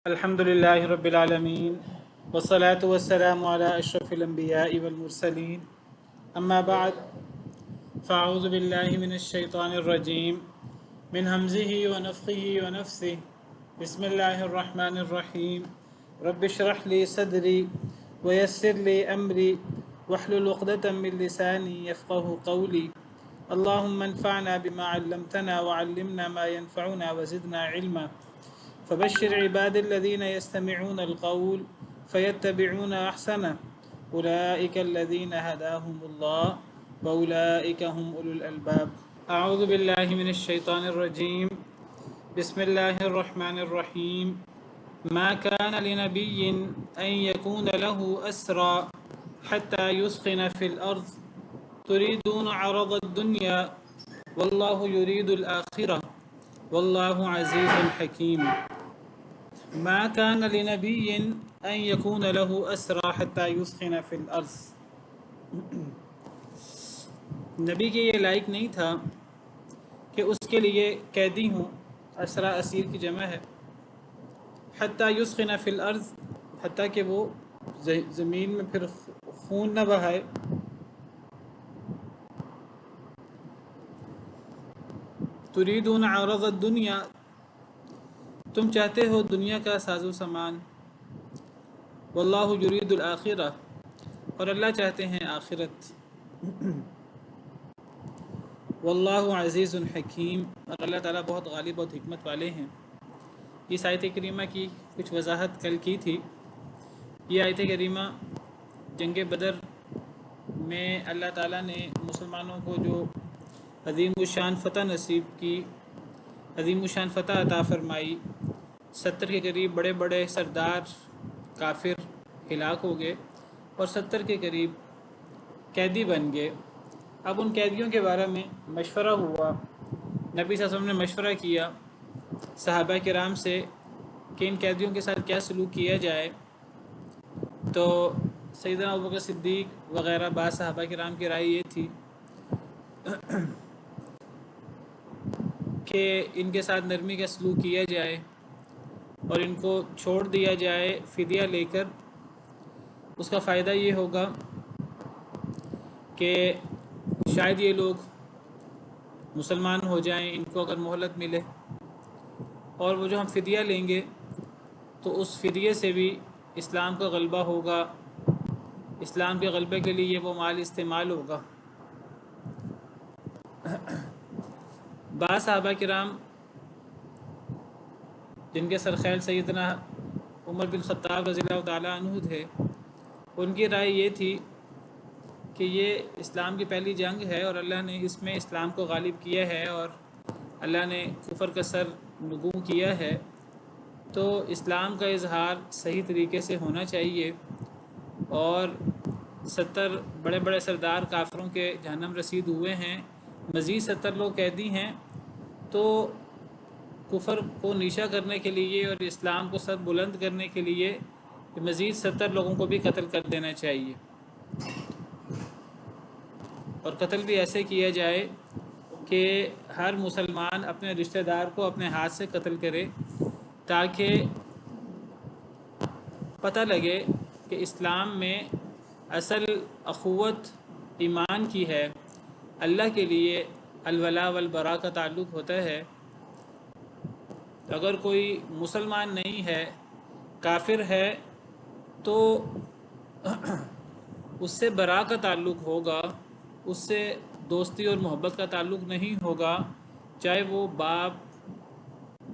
الحمد لله رب العالمين والصلاة والسلام على أشرف الأنبياء والمرسلين أما بعد فأعوذ بالله من الشيطان الرجيم من همزه ونفخه ونفثه بسم الله الرحمن الرحيم رب اشرح لي صدري ويسر لي أمري واحلل عقدة من لساني يفقه قولي اللهم انفعنا بما علمتنا وعلمنا ما ينفعنا وزدنا علما فبشر عباد الذين يستمعون القول فيتبعون أحسنه أولئك الذين هداهم الله وأولئك هم أولو الألباب أعوذ بالله من الشيطان الرجيم بسم الله الرحمن الرحيم ما كان لنبي أن يكون له أسرى حتى يثخن في الأرض تريدون عرض الدنيا والله يريد الآخرة والله عزيز حكيم ما كان لنبي أن يكون له أسرى حتى يثخن في الأرض نبی کے یہ لائق نہیں تھا کہ اس کے لیے قیدی ہوں. اسرا اسیر کی جمع ہے. حتیٰ یسخن فی الارض، حتیٰ کہ وہ زمین میں پھر خون نہ بہائے. تریدون عرض الدنیا، تم چاہتے ہو دنیا کا ساز و سامان. واللہ یرید الآخرہ، اور اللہ چاہتے ہیں آخرت. واللہ عزیز حکیم، اور اللہ تعالیٰ بہت غالب اور حکمت والے ہیں. اس آیت کریمہ کی کچھ وضاحت کل کی تھی. یہ آیت کریمہ جنگ بدر میں اللہ تعالیٰ نے مسلمانوں کو جو عظیم الشان فتح نصیب کی، عظیم الشان فتح عطا فرمائی. 70 کے قریب بڑے بڑے سردار کافر ہلاک ہو گئے اور 70 کے قریب قیدی بن گئے. اب ان قیدیوں کے بارے میں مشورہ ہوا. نبی صلی اللہ علیہ وسلم نے مشورہ کیا صحابہ کرام سے کہ ان قیدیوں کے ساتھ کیا سلوک کیا جائے. تو سیدنا ابوبکر صدیق وغیرہ بعض صحابہ کرام کی رائے یہ تھی کہ ان کے ساتھ نرمی کا سلوک کیا جائے اور ان کو چھوڑ دیا جائے فدیہ لے کر. اس کا فائدہ یہ ہوگا کہ شاید یہ لوگ مسلمان ہو جائیں، ان کو اگر مہلت ملے، اور وہ جو ہم فدیہ لیں گے تو اس فدیے سے بھی اسلام کا غلبہ ہوگا. اسلام کے غلبے کے لیے وہ مال استعمال ہوگا. بعض صحابہ کرام جن کے سرخیل سیدنا عمر بن خطاب رضی اللہ تعالیٰ عنہ تھے، ان کی رائے یہ تھی کہ یہ اسلام کی پہلی جنگ ہے اور اللہ نے اس میں اسلام کو غالب کیا ہے اور اللہ نے کفر کا سر نگوں کیا ہے، تو اسلام کا اظہار صحیح طریقے سے ہونا چاہیے. اور 70 بڑے بڑے سردار کافروں کے جہنم رسید ہوئے ہیں، مزید 70 لوگ قیدی ہیں. تو کفر کو نیشہ کرنے کے لیے اور اسلام کو سر بلند کرنے کے لیے مزید 70 لوگوں کو بھی قتل کر دینا چاہیے. اور قتل بھی ایسے کیا جائے کہ ہر مسلمان اپنے رشتہ دار کو اپنے ہاتھ سے قتل کرے، تاکہ پتہ لگے کہ اسلام میں اصل اخوت ایمان کی ہے. اللہ کے لیے الولاء والبراء کا تعلق ہوتا ہے. اگر کوئی مسلمان نہیں ہے، کافر ہے، تو اس سے براء کا تعلق ہوگا، اس سے دوستی اور محبت کا تعلق نہیں ہوگا، چاہے وہ باپ،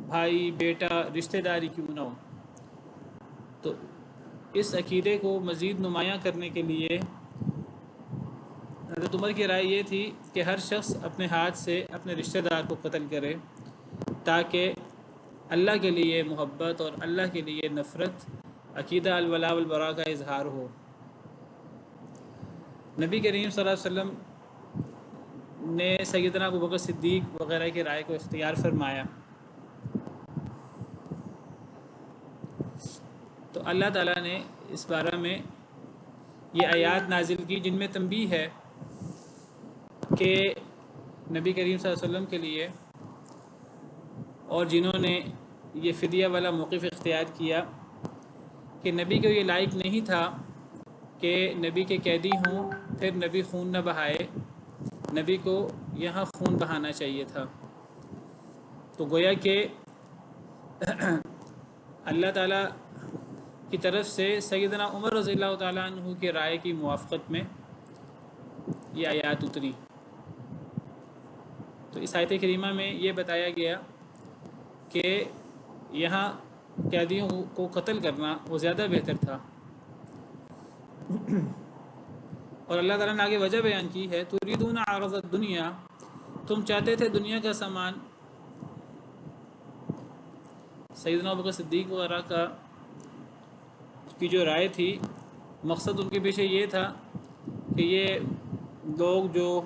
بھائی، بیٹا، رشتہ داری کیوں نہ ہو. تو اس عقیدے کو مزید نمایاں کرنے کے لیے حضرت عمر کی رائے یہ تھی کہ ہر شخص اپنے ہاتھ سے اپنے رشتہ دار کو قتل کرے، تاکہ اللہ کے لیے محبت اور اللہ کے لیے نفرت، عقیدہ الولاء والبراء کا اظہار ہو. نبی کریم صلی اللہ علیہ وسلم نے سیدنا ابوبکر صدیق وغیرہ کی رائے کو اختیار فرمایا. تو اللہ تعالیٰ نے اس بارے میں یہ آیات نازل کی جن میں تنبیہ ہے کہ نبی کریم صلی اللہ علیہ وسلم کے لیے اور جنہوں نے یہ فدیہ والا موقف اختیار کیا کہ نبی کو یہ لائق نہیں تھا کہ نبی کے قیدی ہوں پھر نبی خون نہ بہائے، نبی کو یہاں خون بہانا چاہیے تھا۔ تو گویا کہ اللہ تعالیٰ کی طرف سے سیدنا عمر رضی اللہ تعالیٰ عنہ کی رائے کی موافقت میں یہ آیات اتری۔ تو اس آیت کریمہ میں یہ بتایا گیا کہ یہاں قیدیوں کو قتل کرنا وہ زیادہ بہتر تھا، اور اللہ تعالیٰ نے آگے وجہ بیان کی ہے، تُرِيدُونَ عَرَضَ الدُّنْيَا، تم چاہتے تھے دنیا کا سامان۔ سیدنا ابوبکر صدیق وغیرہ کی جو رائے تھی، مقصد ان کے پیچھے یہ تھا کہ یہ لوگ جو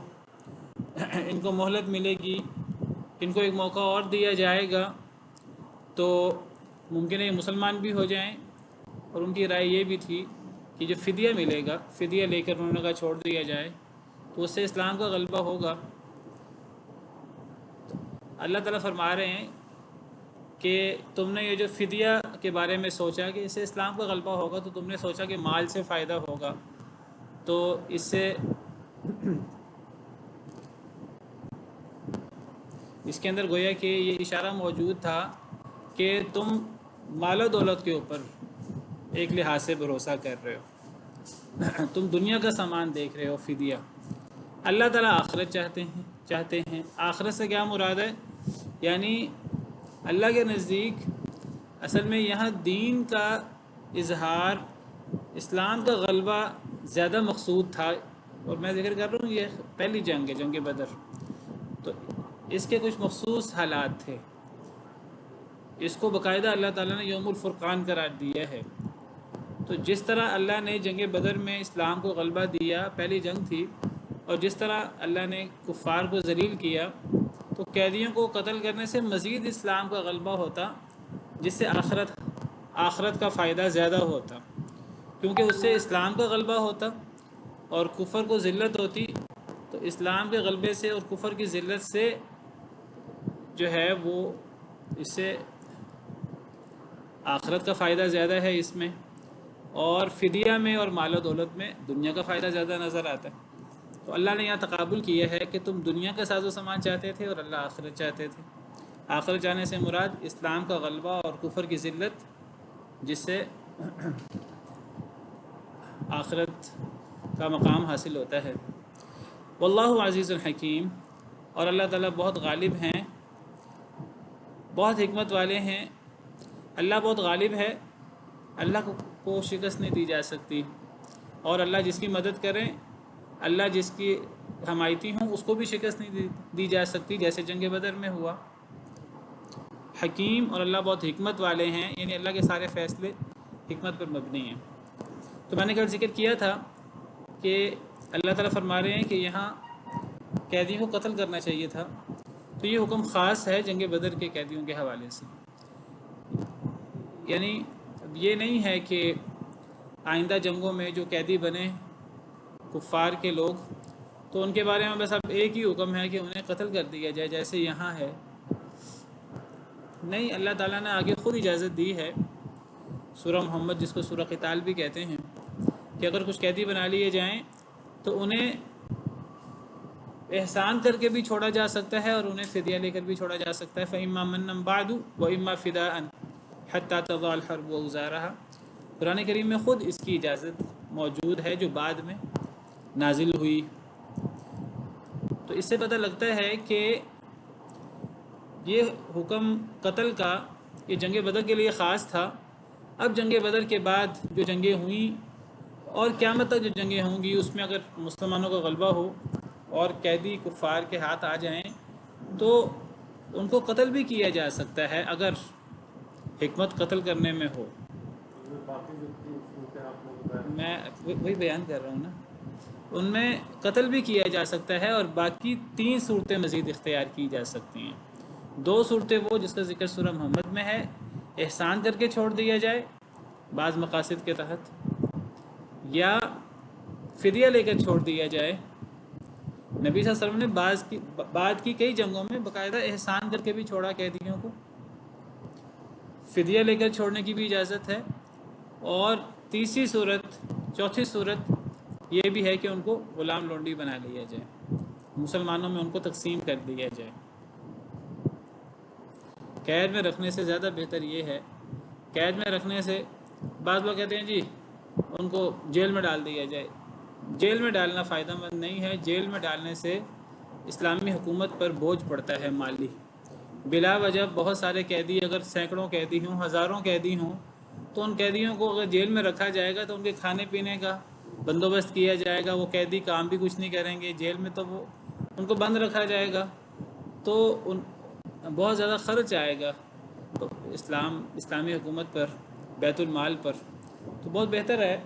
ان کو مہلت ملے گی، ان کو ایک موقع اور دیا جائے گا تو ممکن ہے یہ مسلمان بھی ہو جائیں، اور ان کی رائے یہ بھی تھی کہ جو فدیہ ملے گا، فدیہ لے کر انہوں نے کہا چھوڑ دیا جائے تو اس سے اسلام کا غلبہ ہوگا۔ اللہ تعالیٰ فرما رہے ہیں کہ تم نے یہ جو فدیہ کے بارے میں سوچا کہ اس سے اسلام کا غلبہ ہوگا، تو تم نے سوچا کہ مال سے فائدہ ہوگا، تو اس سے اس کے اندر گویا کہ یہ اشارہ موجود تھا کہ تم مال و دولت کے اوپر ایک لحاظ سے بھروسہ کر رہے ہو، تم دنیا کا سامان دیکھ رہے ہو فدیہ۔ اللہ تعالیٰ آخرت چاہتے ہیں۔ آخرت سے کیا مراد ہے؟ یعنی اللہ کے نزدیک اصل میں یہاں دین کا اظہار، اسلام کا غلبہ زیادہ مقصود تھا، اور میں ذکر کر رہا ہوں یہ پہلی جنگ ہے، جنگ بدر، تو اس کے کچھ مخصوص حالات تھے، اس کو باقاعدہ اللہ تعالیٰ نے یوم الفرقان قرار دیا ہے۔ تو جس طرح اللہ نے جنگ بدر میں اسلام کو غلبہ دیا، پہلی جنگ تھی، اور جس طرح اللہ نے کفار کو ذلیل کیا، تو قیدیوں کو قتل کرنے سے مزید اسلام کا غلبہ ہوتا، جس سے آخرت کا فائدہ زیادہ ہوتا، کیونکہ اس سے اسلام کا غلبہ ہوتا اور کفر کو ذلت ہوتی، تو اسلام کے غلبے سے اور کفر کی ذلت سے جو ہے وہ اس سے آخرت کا فائدہ زیادہ ہے اس میں، اور فدیہ میں اور مال و دولت میں دنیا کا فائدہ زیادہ نظر آتا ہے۔ تو اللہ نے یہاں تقابل کیا ہے کہ تم دنیا کا ساز و سامان چاہتے تھے اور اللہ آخرت چاہتے تھے۔ آخرت جانے سے مراد اسلام کا غلبہ اور کفر کی ذلت، جس سے آخرت کا مقام حاصل ہوتا ہے۔ واللہ عزیز الحکیم، اور اللہ تعالیٰ بہت غالب ہیں، بہت حکمت والے ہیں۔ اللہ بہت غالب ہے، اللہ کو شکست نہیں دی جا سکتی، اور اللہ جس کی مدد کریں، اللہ جس کی حمایتی ہوں، اس کو بھی شکست نہیں دی جا سکتی، جیسے جنگ بدر میں ہوا۔ حکیم، اور اللہ بہت حکمت والے ہیں، یعنی اللہ کے سارے فیصلے حکمت پر مبنی ہیں۔ تو میں نے کل ذکر کیا تھا کہ اللہ تعالیٰ فرما رہے ہیں کہ یہاں قیدیوں کو قتل کرنا چاہیے تھا، تو یہ حکم خاص ہے جنگ بدر کے قیدیوں کے حوالے سے، یعنی یہ نہیں ہے کہ آئندہ جنگوں میں جو قیدی بنے کفار کے لوگ، تو ان کے بارے میں بس اب ایک ہی حکم ہے کہ انہیں قتل کر دیا جائے جیسے یہاں ہے۔ نہیں، اللہ تعالیٰ نے آگے خود اجازت دی ہے، سورہ محمد جس کو سورہ قتال بھی کہتے ہیں، کہ اگر کچھ قیدی بنا لیے جائیں تو انہیں احسان کر کے بھی چھوڑا جا سکتا ہے، اور انہیں فدیہ لے کر بھی چھوڑا جا سکتا ہے۔ فَإِمَّا مَنًّا بَعْدُ وَإِمَّا فِدَاءً حَتَّى تَضَعَ الْحَرْبُ أَوْزَارَهَا۔ قرآن کریم میں خود اس کی اجازت موجود ہے، جو بعد میں نازل ہوئی۔ تو اس سے پتہ لگتا ہے کہ یہ حکم قتل کا یہ جنگ بدر کے لیے خاص تھا۔ اب جنگ بدر کے بعد جو جنگیں ہوئیں اور قیامت تک جو جنگیں ہوں گی، اس میں اگر مسلمانوں کا غلبہ ہو اور قیدی کفار کے ہاتھ آ جائیں تو ان کو قتل بھی کیا جا سکتا ہے، اگر حکمت قتل کرنے میں ہو۔ میں وہی بیان کر رہا ہوں نا، ان میں قتل بھی کیا جا سکتا ہے، اور باقی 3 صورتیں مزید اختیار کی جا سکتی ہیں۔ 2 صورتیں وہ جس کا ذکر سورہ محمد میں ہے، احسان کر کے چھوڑ دیا جائے بعض مقاصد کے تحت، یا فدیہ لے کر چھوڑ دیا جائے۔ نبی صلی اللہ علیہ وسلم نے بعد کی کئی جنگوں میں باقاعدہ احسان کر کے بھی چھوڑا قیدیوں کو۔ فدیہ لے کر چھوڑنے کی بھی اجازت ہے، اور تیسری صورت، چوتھی صورت یہ بھی ہے کہ ان کو غلام لونڈی بنا لیا جائے، مسلمانوں میں ان کو تقسیم کر دیا جائے۔ قید میں رکھنے سے زیادہ بہتر یہ ہے، قید میں رکھنے سے بعض لوگ کہتے ہیں جی ان کو جیل میں ڈال دیا جائے۔ جیل میں ڈالنا فائدہ مند نہیں ہے، جیل میں ڈالنے سے اسلامی حکومت پر بوجھ پڑتا ہے مالی، بلا وجہ بہت سارے قیدی، اگر سینکڑوں قیدی ہوں، ہزاروں قیدی ہوں، تو ان قیدیوں کو اگر جیل میں رکھا جائے گا تو ان کے کھانے پینے کا بندوبست کیا جائے گا، وہ قیدی کام بھی کچھ نہیں کریں گے جیل میں، تو وہ ان کو بند رکھا جائے گا تو بہت زیادہ خرچ آئے گا تو اسلامی حکومت پر، بیت المال پر۔ تو بہت بہتر ہے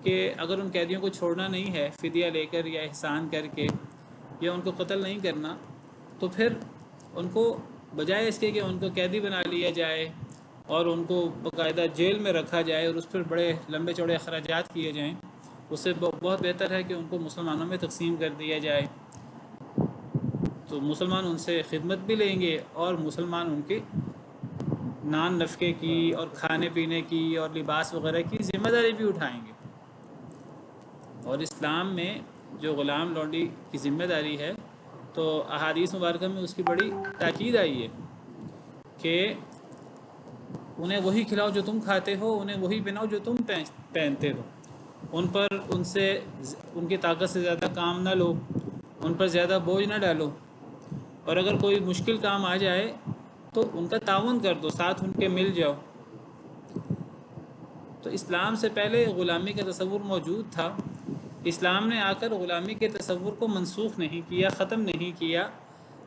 کہ اگر ان قیدیوں کو چھوڑنا نہیں ہے فدیہ لے کر یا احسان کر کے، یا ان کو قتل نہیں کرنا، تو پھر ان کو بجائے اس کے کہ ان کو قیدی بنا لیا جائے اور ان کو باقاعدہ جیل میں رکھا جائے اور اس پر بڑے لمبے چوڑے اخراجات کیے جائیں، اس سے بہت بہتر ہے کہ ان کو مسلمانوں میں تقسیم کر دیا جائے، تو مسلمان ان سے خدمت بھی لیں گے اور مسلمان ان کی نان نفقے کی اور کھانے پینے کی اور لباس وغیرہ کی ذمہ داری بھی اٹھائیں گے۔ اور اسلام میں جو غلام لونڈی کی ذمہ داری ہے، تو احادیث مبارکہ میں اس کی بڑی تاکید آئی ہے کہ انہیں وہی کھلاؤ جو تم کھاتے ہو، انہیں وہی پہناؤ جو تم پہنتے ہو، ان پر ان کی طاقت سے زیادہ کام نہ لو، ان پر زیادہ بوجھ نہ ڈالو، اور اگر کوئی مشکل کام آ جائے تو ان کا تعاون کر دو، ساتھ ان کے مل جاؤ۔ تو اسلام سے پہلے غلامی کا تصور موجود تھا، اسلام نے آ کر غلامی کے تصور کو منسوخ نہیں کیا، ختم نہیں کیا،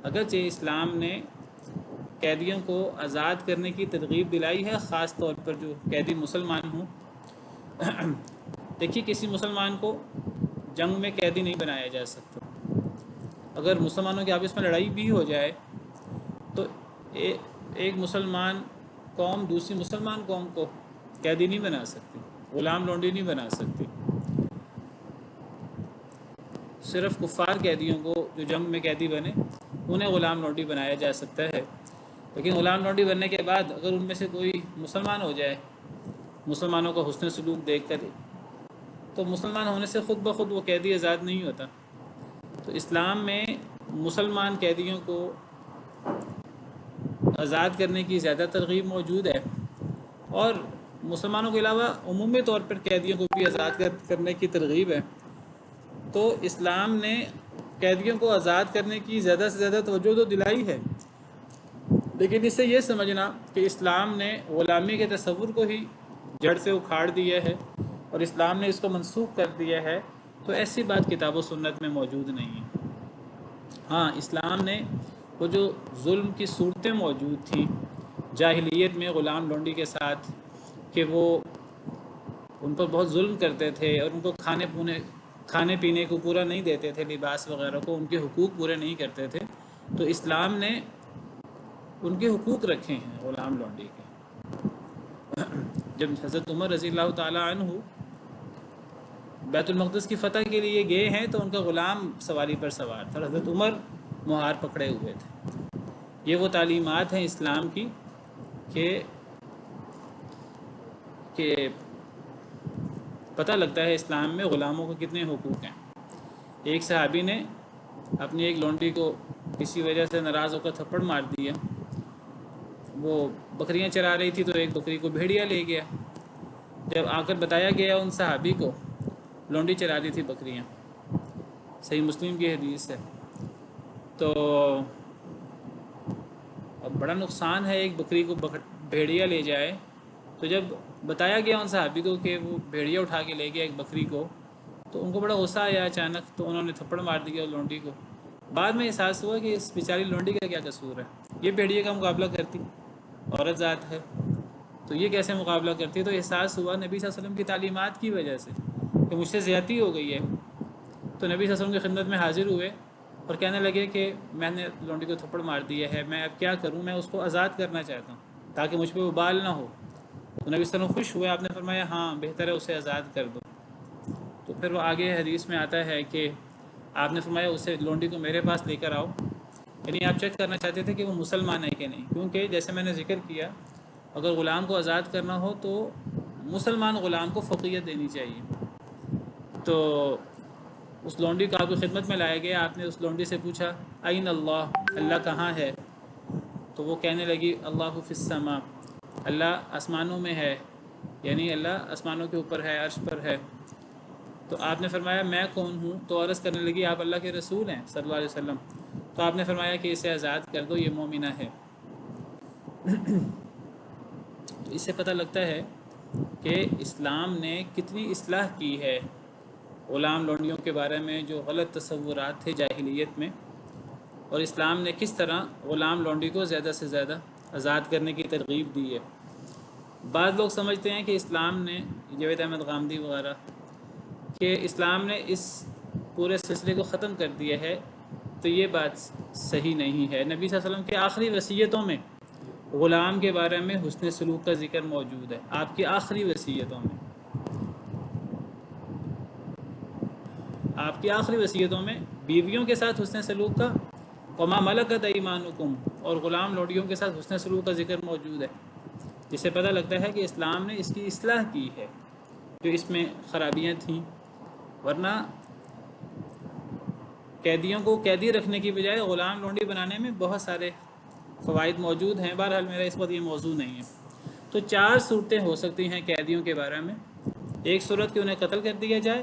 اگرچہ اسلام نے قیدیوں کو آزاد کرنے کی ترغیب دلائی ہے، خاص طور پر جو قیدی مسلمان ہوں۔ دیکھیے کسی مسلمان کو جنگ میں قیدی نہیں بنایا جا سکتا، اگر مسلمانوں کے آپس میں لڑائی بھی ہو جائے تو ایک مسلمان قوم دوسری مسلمان قوم کو قیدی نہیں بنا سکتی، غلام لونڈی نہیں بنا سکتی، صرف کفار قیدیوں کو جو جنگ میں قیدی بنے انہیں غلام لونڈی بنایا جا سکتا ہے۔ لیکن غلام لونڈی بننے کے بعد اگر ان میں سے کوئی مسلمان ہو جائے، مسلمانوں کا حسن سلوک دیکھ کر، تو مسلمان ہونے سے خود بخود وہ قیدی آزاد نہیں ہوتا۔ تو اسلام میں مسلمان قیدیوں کو آزاد کرنے کی زیادہ ترغیب موجود ہے، اور مسلمانوں کے علاوہ عمومی طور پر قیدیوں کو بھی آزاد کرنے کی ترغیب ہے۔ تو اسلام نے قیدیوں کو آزاد کرنے کی زیادہ سے زیادہ توجہ تو دلائی ہے، لیکن اس سے یہ سمجھنا کہ اسلام نے غلامی کے تصور کو ہی جڑ سے اکھاڑ دیا ہے اور اسلام نے اس کو منسوخ کر دیا ہے، تو ایسی بات کتاب و سنت میں موجود نہیں ہے۔ ہاں، اسلام نے وہ جو ظلم کی صورتیں موجود تھیں جاہلیت میں غلام لونڈی کے ساتھ، کہ وہ ان پر بہت ظلم کرتے تھے اور ان کو کھانے پینے کو پورا نہیں دیتے تھے، لباس وغیرہ کو، ان کے حقوق پورے نہیں کرتے تھے، تو اسلام نے ان کے حقوق رکھے ہیں غلام لونڈی کے۔ جب حضرت عمر رضی اللہ تعالیٰ عنہ بیت المقدس کی فتح کے لیے گئے ہیں تو ان کا غلام سواری پر سوار تھا، حضرت عمر مہار پکڑے ہوئے تھے۔ یہ وہ تعلیمات ہیں اسلام کی کہ پتہ لگتا ہے اسلام میں غلاموں کو کتنے حقوق ہیں۔ ایک صحابی نے اپنی ایک لونڈی کو کسی وجہ سے ناراض ہو کر تھپڑ مار دیا، وہ بکریاں چرا رہی تھی تو ایک بکری کو بھیڑیا لے گیا، جب آ کر بتایا گیا ان صحابی کو، لونڈی چرا رہی تھی بکریاں، صحیح مسلم کی حدیث ہے، تو اب بڑا نقصان ہے ایک بکری کو بھیڑیا لے جائے، تو جب بتایا گیا ان صحابی کو کہ وہ بھیڑیا اٹھا کے لے گیا ایک بکری کو، تو ان کو بڑا غصہ آیا اچانک، تو انہوں نے تھپڑ مار دیا لونڈی کو۔ بعد میں احساس ہوا کہ اس بیچاری لونڈی کا کیا قصور ہے، یہ بھیڑیے کا مقابلہ کرتی، عورت ذات ہے تو یہ کیسے مقابلہ کرتی ہے، تو احساس ہوا نبی صلی اللہ علیہ وسلم کی تعلیمات کی وجہ سے کہ مجھ سے زیادتی ہو گئی ہے، تو نبی صلی اللہ علیہ وسلم کی خدمت میں حاضر ہوئے اور کہنے لگے کہ میں نے لونڈی کو تھپڑ مار دیا ہے، میں اب کیا کروں، میں اس کو آزاد کرنا چاہتا ہوں تاکہ مجھ پہ وہ بال نہ ہو۔ تو نبی صلی اللہ علیہ وسلم خوش ہوئے، آپ نے فرمایا ہاں بہتر ہے اسے آزاد کر دو۔ تو پھر وہ آگے حدیث میں آتا ہے کہ آپ نے فرمایا اسے لونڈی کو میرے پاس لے کر آؤ، یعنی آپ چیک کرنا چاہتے تھے کہ وہ مسلمان ہے کہ نہیں، کیونکہ جیسے میں نے ذکر کیا اگر غلام کو آزاد کرنا ہو تو مسلمان غلام کو فوقیت دینی چاہیے۔ تو اس لونڈی کو آپ کی خدمت میں لایا گیا، آپ نے اس لونڈی سے پوچھا این اللہ، اللہ کہاں ہے؟ تو وہ کہنے لگی اللہ فی السماء، اللہ آسمانوں میں ہے، یعنی اللہ آسمانوں کے اوپر ہے، عرش پر ہے۔ تو آپ نے فرمایا میں کون ہوں؟ تو عرض کرنے لگی آپ اللہ کے رسول ہیں صلی اللہ علیہ وسلم۔ تو آپ نے فرمایا کہ اسے آزاد کر دو، یہ مومنہ ہے۔ تو اس سے پتہ لگتا ہے کہ اسلام نے کتنی اصلاح کی ہے غلام لونڈیوں کے بارے میں جو غلط تصورات تھے جاہلیت میں، اور اسلام نے کس طرح غلام لونڈی کو زیادہ سے زیادہ آزاد کرنے کی ترغیب دی ہے۔ بعض لوگ سمجھتے ہیں کہ اسلام نے، جاوید احمد غامدی وغیرہ، کہ اسلام نے اس پورے سلسلے کو ختم کر دیا ہے، تو یہ بات صحیح نہیں ہے۔ نبی صلی اللہ علیہ وسلم کے آخری وصیتوں میں غلام کے بارے میں حسن سلوک کا ذکر موجود ہے، آپ کی آخری وصیتوں میں، آپ کی آخری وصیتوں میں بیویوں کے ساتھ حسن سلوک کا، وما ملکت ایمانکم، اور غلام لوڈیوں کے ساتھ حسن سلوک کا ذکر موجود ہے، جس سے پتہ لگتا ہے کہ اسلام نے اس کی اصلاح کی ہے جو اس میں خرابیاں تھیں۔ ورنہ قیدیوں کو قیدی رکھنے کی بجائے غلام لونڈی بنانے میں بہت سارے فوائد موجود ہیں۔ بہرحال میرا اس وقت یہ موضوع نہیں ہے۔ تو 4 صورتیں ہو سکتی ہیں قیدیوں کے بارے میں۔ ایک صورت کہ انہیں قتل کر دیا جائے،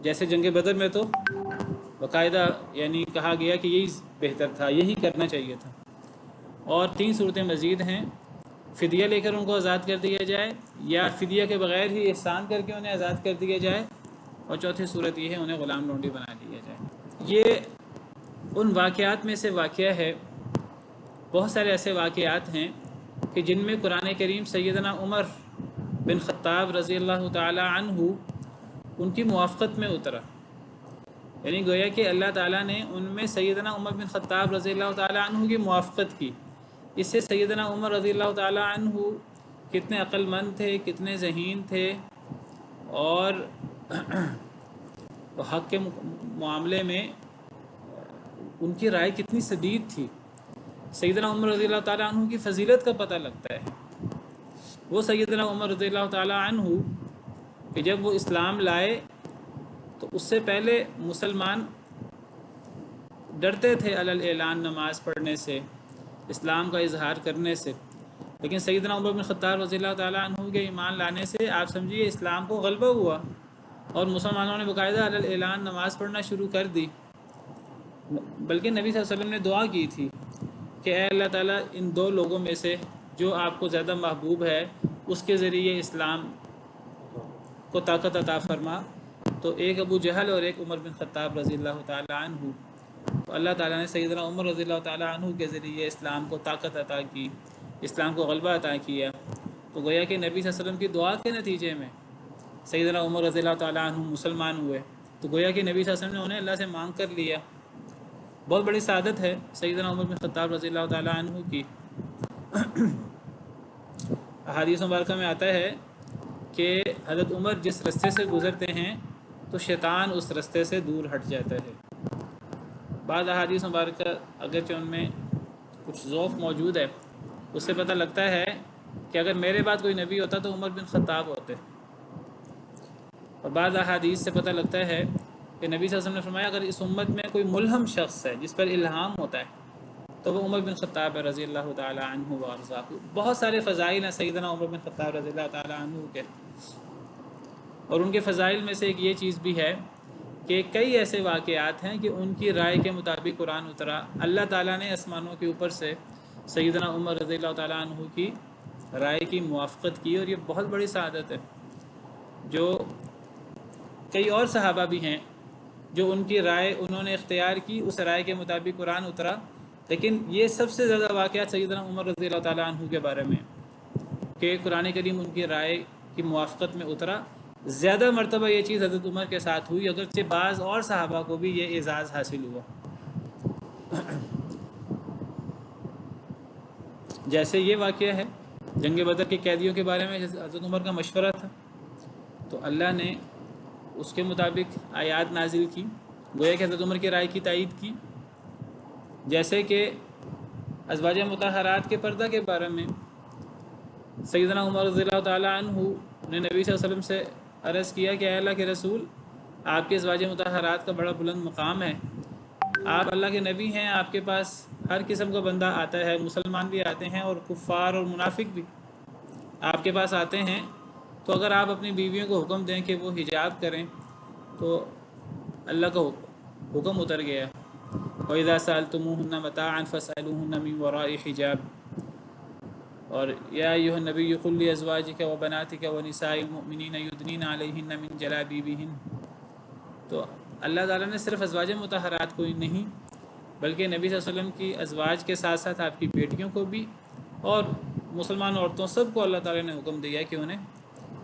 جیسے جنگ بدر میں تو باقاعدہ یعنی کہا گیا کہ یہی بہتر تھا، یہی کرنا چاہیے تھا۔ اور 3 صورتیں مزید ہیں، فدیہ لے کر ان کو آزاد کر دیا جائے، یا فدیہ کے بغیر ہی احسان کر کے انہیں آزاد کر دیا جائے، اور چوتھی صورت یہ ہے انہیں غلام لونڈی بنا دیا جائے۔ یہ ان واقعات میں سے واقعہ ہے، بہت سارے ایسے واقعات ہیں کہ جن میں قرآن کریم سیدنا عمر بن خطاب رضی اللہ تعالی عنہ ان کی موافقت میں اترا، یعنی گویا کہ اللہ تعالیٰ نے ان میں سیدنا عمر بن خطاب رضی اللہ تعالی عنہ کی موافقت کی۔ اس سے سیدنا عمر رضی اللہ تعالی عنہ کتنے عقل مند تھے، کتنے ذہین تھے، اور حق کے معاملے میں ان کی رائے کتنی سدید تھی۔ سیدنا عمر رضی اللہ تعالی عنہ کی فضیلت کا پتہ لگتا ہے۔ وہ سیدنا عمر رضی اللہ تعالی عنہ کہ جب وہ اسلام لائے تو اس سے پہلے مسلمان ڈرتے تھے علی اعلان نماز پڑھنے سے، اسلام کا اظہار کرنے سے، لیکن سیدنا عمر بن خطاب رضی اللہ تعالی عنہ کے ایمان لانے سے آپ سمجھیے اسلام کو غلبہ ہوا، اور مسلمانوں نے باقاعدہ علی اعلان نماز پڑھنا شروع کر دی۔ بلکہ نبی صلی اللہ علیہ وسلم نے دعا کی تھی کہ اے اللہ تعالیٰ ان 2 لوگوں میں سے جو آپ کو زیادہ محبوب ہے اس کے ذریعے اسلام کو طاقت عطا فرما۔ تو ایک ابو جہل اور ایک عمر بن خطاب رضی اللہ تعالی عنہ، تو اللہ تعالیٰ نے سیدنا عمر رضی اللہ تعالی عنہ کے ذریعے اسلام کو طاقت عطا کی، اسلام کو غلبہ عطا کیا۔ تو گویا کہ نبی صلی اللہ علیہ وسلم کی دعا کے نتیجے میں سیدنا عمر رضی اللہ تعالی عنہ مسلمان ہوئے، تو گویا کہ نبی صلی اللہ علیہ وسلم نے انہیں اللہ سے مانگ کر لیا۔ بہت بڑی سعادت ہے سیدنا عمر بن خطاب رضی اللہ تعالی عنہ کی۔ احادیث مبارکہ میں آتا ہے کہ حضرت عمر جس رستے سے گزرتے ہیں تو شیطان اس رستے سے دور ہٹ جاتا ہے۔ بعض احادیث مبارکہ اگرچہ ان میں کچھ ضعف موجود ہے، اس سے پتہ لگتا ہے کہ اگر میرے بعد کوئی نبی ہوتا تو عمر بن خطاب ہوتے، اور بعض احادیث سے پتہ لگتا ہے کہ نبی صلی اللہ علیہ وسلم نے فرمایا اگر اس امت میں کوئی ملہم شخص ہے جس پر الہام ہوتا ہے تو وہ عمر بن خطاب رضی اللہ تعالی عنہ وارضاہ۔ بہت سارے فضائل ہیں سیدنا عمر بن خطاب رضی اللہ تعالی عنہ کے، اور ان کے فضائل میں سے ایک یہ چیز بھی ہے کہ کئی ایسے واقعات ہیں کہ ان کی رائے کے مطابق قرآن اترا۔ اللہ تعالیٰ نے آسمانوں کے اوپر سے سیدنا عمر رضی اللہ تعالی عنہ کی رائے کی موافقت کی، اور یہ بہت بڑی سعادت ہے۔ جو کئی اور صحابہ بھی ہیں جو ان کی رائے انہوں نے اختیار کی، اس رائے کے مطابق قرآن اترا، لیکن یہ سب سے زیادہ واقعات سیدنا عمر رضی اللہ تعالی عنہ کے بارے میں کہ قرآن کریم ان کی رائے کی موافقت میں اترا۔ زیادہ مرتبہ یہ چیز حضرت عمر کے ساتھ ہوئی، اگرچہ بعض اور صحابہ کو بھی یہ اعزاز حاصل ہوا۔ جیسے یہ واقعہ ہے جنگ بدر کے قیدیوں کے بارے میں، حضرت عمر کا مشورہ تھا تو اللہ نے اس کے مطابق آیات نازل کی، گویا کہ حضرت عمر کی رائے کی تائید کی۔ جیسے کہ ازواج مطہرات کے پردہ کے بارے میں سیدنا عمر رضی اللہ تعالیٰ عنہ نے نبی صلی اللہ علیہ وسلم سے عرض کیا کہ اے اللہ کے رسول، آپ کے ازواج مطہرات کا بڑا بلند مقام ہے، آپ اللہ کے نبی ہیں، آپ کے پاس ہر قسم کا بندہ آتا ہے، مسلمان بھی آتے ہیں اور کفار اور منافق بھی آپ کے پاس آتے ہیں، تو اگر آپ اپنی بیویوں کو حکم دیں کہ وہ حجاب کریں تو اللہ کا حکم اتر گیا، وَإِذَا سَأَلْتُمُوهُنَّ مَتَاعًا فَاسْأَلُوهُنَّ مِنْ وَرَاءِ حِجَابٍ، اور یا ایھا النبی قل لِأَزْوَاجِکَ وَبَنَاتِکَ وَنِسَاءِ الْمُؤْمِنِینَ یُدْنِینَ عَلَیہنَ مِنْ جَلَابِیبِہِنَّ۔ تو اللہ تعالیٰ نے صرف ازواج مطہرات کو ہی نہیں بلکہ نبی صلی اللہ علیہ وسلم کی ازواج کے ساتھ ساتھ آپ کی بیٹیوں کو بھی اور مسلمان عورتوں سب کو اللہ تعالیٰ نے حکم دیا کہ انہیں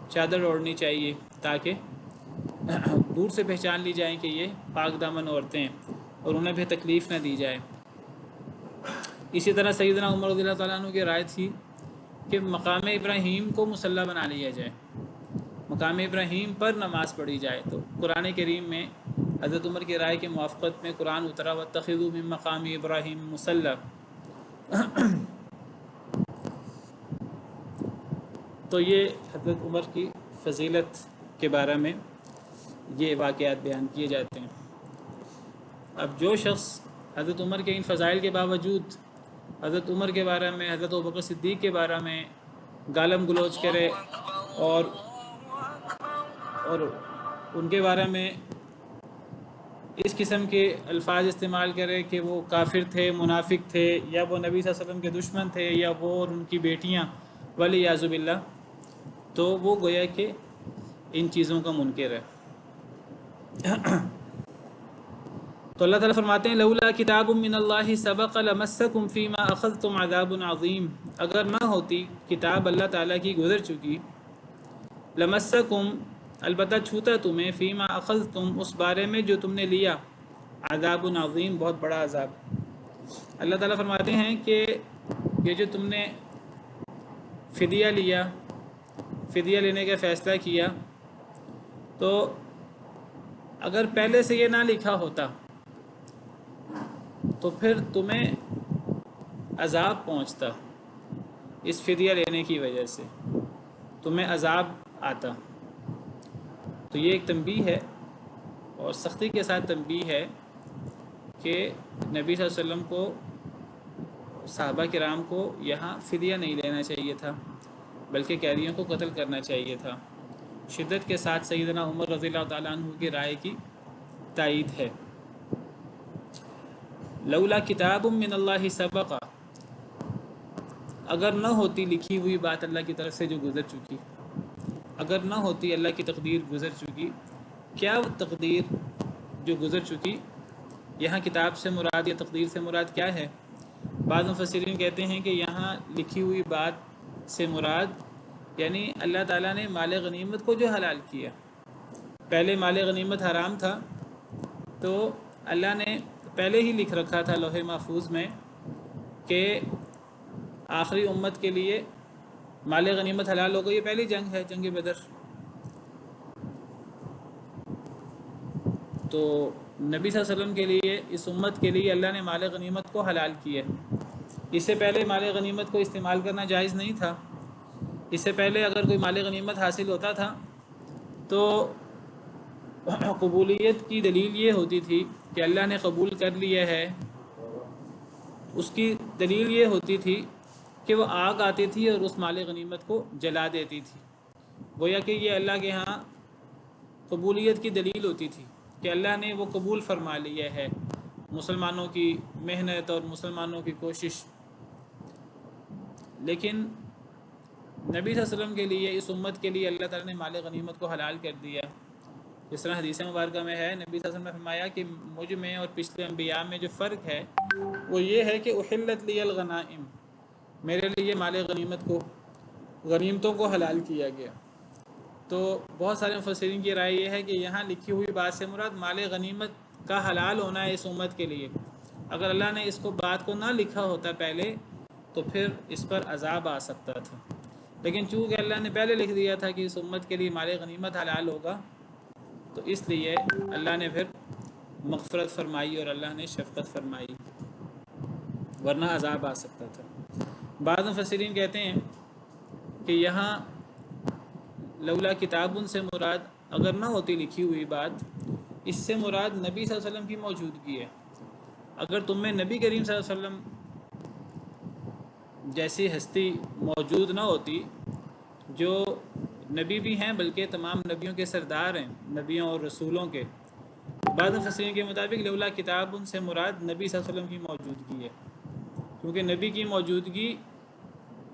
چادر اوڑھنی چاہیے تاکہ دور سے پہچان لی جائیں کہ یہ پاک دامن عورتیں ہیں اور انہیں بھی تکلیف نہ دی جائے۔ اسی طرح سیدنا عمر رضی اللہ تعالیٰ عنہ کی رائے تھی کہ مقام ابراہیم کو مصلی بنا لیا جائے، مقام ابراہیم پر نماز پڑھی جائے۔ تو قرآن کریم میں حضرت عمر کی رائے کے موافقت میں قرآن اترا وَاتَّخِذُوا مِن مَّقَامِ إِبْرَاهِيمَ مُصَلًّى۔ تو یہ حضرت عمر کی فضیلت کے بارے میں یہ واقعات بیان کیے جاتے ہیں۔ اب جو شخص حضرت عمر کے ان فضائل کے باوجود حضرت عمر کے بارے میں، حضرت ابوبکر صدیق کے بارے میں گالم گلوچ کرے اور ان کے بارے میں اس قسم کے الفاظ استعمال کرے کہ وہ کافر تھے، منافق تھے، یا وہ نبی صلی اللہ علیہ وسلم کے دشمن تھے، یا وہ اور ان کی بیٹیاں والعیاذ باللہ، تو وہ گویا کہ ان چیزوں کا منکر ہے۔ تو اللہ تعالیٰ فرماتے ہیں لولا کتاب من اللہ سبق لمسکم فیما اخذتم عذاب عظیم، اگر نہ ہوتی کتاب اللہ تعالیٰ کی گزر چکی، لمسکم البتہ چھوتا تمہیں، فیما اخذتم اس بارے میں جو تم نے لیا، عذاب عظیم بہت بڑا عذاب۔ اللہ تعالیٰ فرماتے ہیں کہ یہ جو تم نے فدیہ لیا، فدیہ لینے کا فیصلہ کیا، تو اگر پہلے سے یہ نہ لکھا ہوتا تو پھر تمہیں عذاب پہنچتا، اس فدیہ لینے کی وجہ سے تمہیں عذاب آتا۔ تو یہ ایک تنبیہ ہے اور سختی کے ساتھ تنبیہ ہے کہ نبی صلی اللہ علیہ وسلم کو، صحابہ کرام کو یہاں فدیہ نہیں لینا چاہیے تھا بلکہ قیدیوں کو قتل کرنا چاہیے تھا۔ شدت کے ساتھ سیدنا عمر رضی اللہ تعالیٰ عنہ کی رائے کی تائید ہے۔ لولا کتاب من اللہ سبق، اگر نہ ہوتی لکھی ہوئی بات اللہ کی طرف سے جو گزر چکی، اگر نہ ہوتی اللہ کی تقدیر گزر چکی، کیا وہ تقدیر جو گزر چکی، یہاں کتاب سے مراد یا تقدیر سے مراد کیا ہے؟ بعض مفسرین کہتے ہیں کہ یہاں لکھی ہوئی بات سے مراد یعنی اللہ تعالیٰ نے مال غنیمت کو جو حلال کیا، پہلے مال غنیمت حرام تھا تو اللہ نے پہلے ہی لکھ رکھا تھا لوح محفوظ میں کہ آخری امت کے لیے مال غنیمت حلال ہوگا۔ یہ پہلی جنگ ہے، جنگ بدر۔ تو نبی صلی اللہ علیہ وسلم کے لیے، اس امت کے لیے اللہ نے مال غنیمت کو حلال کیا۔ اس سے پہلے مال غنیمت کو استعمال کرنا جائز نہیں تھا۔ اس سے پہلے اگر کوئی مال غنیمت حاصل ہوتا تھا تو قبولیت کی دلیل یہ ہوتی تھی کہ اللہ نے قبول کر لیا ہے، اس کی دلیل یہ ہوتی تھی کہ وہ آگ آتی تھی اور اس مال غنیمت کو جلا دیتی تھی، گویا کہ یہ اللہ کے ہاں قبولیت کی دلیل ہوتی تھی کہ اللہ نے وہ قبول فرما لیا ہے مسلمانوں کی محنت اور مسلمانوں کی کوشش۔ لیکن نبی صلی اللہ علیہ وسلم کے لیے، اس امت کے لیے اللہ تعالیٰ نے مال غنیمت کو حلال کر دیا۔ جس طرح حدیث مبارکہ میں ہے، نبی صلی اللہ علیہ وسلم نے فرمایا کہ مجھ میں اور پچھلے انبیاء میں جو فرق ہے وہ یہ ہے کہ احلت لی الغنائم، میرے لیے مال غنیمت کو، غنیمتوں کو حلال کیا گیا۔ تو بہت سارے مفسرین کی رائے یہ ہے کہ یہاں لکھی ہوئی بات سے مراد مال غنیمت کا حلال ہونا ہے اس امت کے لیے۔ اگر اللہ نے اس کو بات کو نہ لکھا ہوتا پہلے تو پھر اس پر عذاب آ سکتا تھا، لیکن چونکہ اللہ نے پہلے لکھ دیا تھا کہ اس امت کے لیے مال غنیمت حلال ہوگا تو اس لیے اللہ نے پھر مغفرت فرمائی اور اللہ نے شفقت فرمائی، ورنہ عذاب آ سکتا تھا۔ بعض مفسرین کہتے ہیں کہ یہاں لولا کتابن سے مراد اگر نہ ہوتی لکھی ہوئی بات، اس سے مراد نبی صلی اللہ علیہ وسلم کی موجودگی ہے۔ اگر تم میں نبی کریم صلی اللہ علیہ وسلم جیسی ہستی موجود نہ ہوتی، جو نبی بھی ہیں بلکہ تمام نبیوں کے سردار ہیں، نبیوں اور رسولوں کے، بعض مفسرین کے مطابق لولا کتاب ان سے مراد نبی صلی اللہ علیہ وسلم کی موجودگی ہے، کیونکہ نبی کی موجودگی